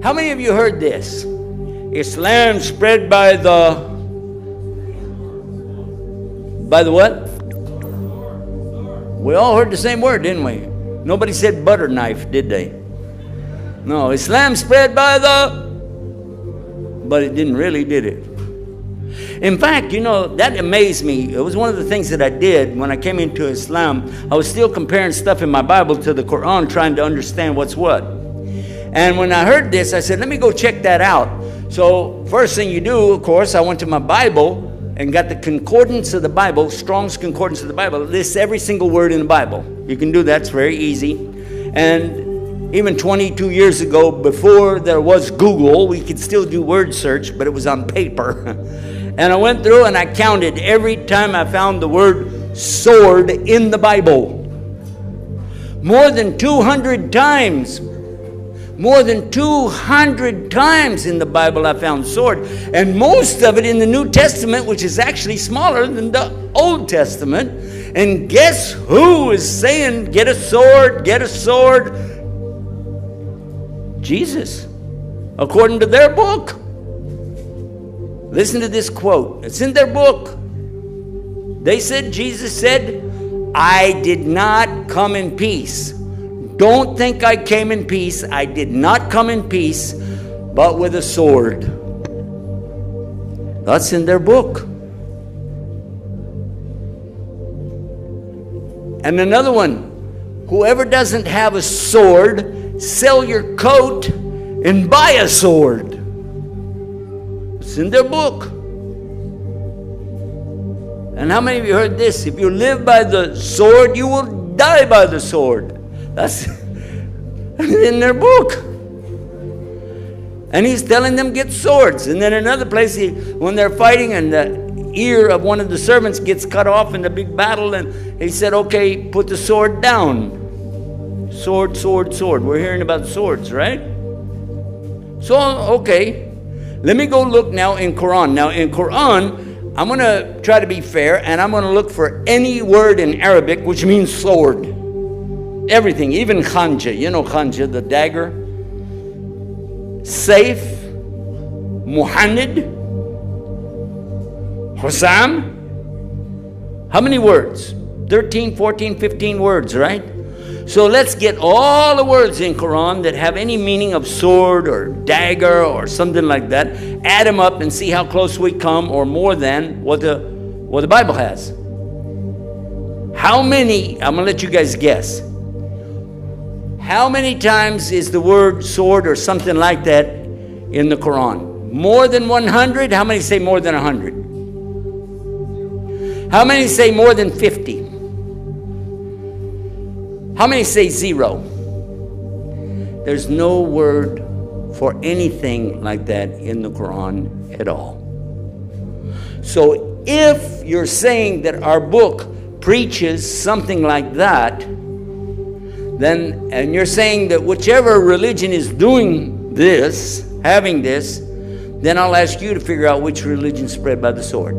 How many of you heard this? Islam spread by the what? We all heard the same word, didn't we? Nobody said butter knife, did they? No, Islam spread by but it didn't really, did it? In fact, that amazed me. It was one of the things that I did when I came into Islam. I was still comparing stuff in my Bible to the Quran, trying to understand what's what. And when I heard this, I said, let me go check that out. So first thing you do, of course, I went to my Bible and got the concordance of the Bible, Strong's concordance of the Bible. It lists every single word in the Bible. You can do that. It's very easy. And even 22 years ago, before there was Google, we could still do word search, but it was on paper. And I went through and I counted every time I found the word sword in the Bible. More than 200 times. More than 200 times in the Bible I found sword. And most of it in the New Testament, which is actually smaller than the Old Testament. And guess who is saying, get a sword, get a sword? Jesus, according to their book. Listen to this quote. It's in their book. They said, Jesus said, I did not come in peace. Don't think I came in peace. I did not come in peace, but with a sword. That's in their book. And another one, whoever doesn't have a sword, sell your coat and buy a sword. It's in their book. And how many of you heard this? If you live by the sword, you will die by the sword. That's in their book. And he's telling them get swords. And then another place, when they're fighting and the ear of one of the servants gets cut off in the big battle, and he said, okay, put the sword down. Sword, sword, sword. We're hearing about swords, right? So, okay. Let me go look now in Quran. Now, in Quran, I'm going to try to be fair, and I'm going to look for any word in Arabic which means sword. Everything, even khanja. You know khanja, the dagger. Saif, Muhannad, Hussam. How many words? 13, 14, 15 words, right? So let's get all the words in Quran that have any meaning of sword or dagger or something like that, add them up and see how close we come, or more than what the Bible has. How many, I'm going to let you guys guess. How many times is the word sword or something like that in the Quran? More than 100? How many say more than 100? How many say more than 50? How many say 0? There's no word for anything like that in the Quran at all. So if you're saying that our book preaches something like that, then, and you're saying that whichever religion is doing this, having this, then I'll ask you to figure out which religion spread by the sword.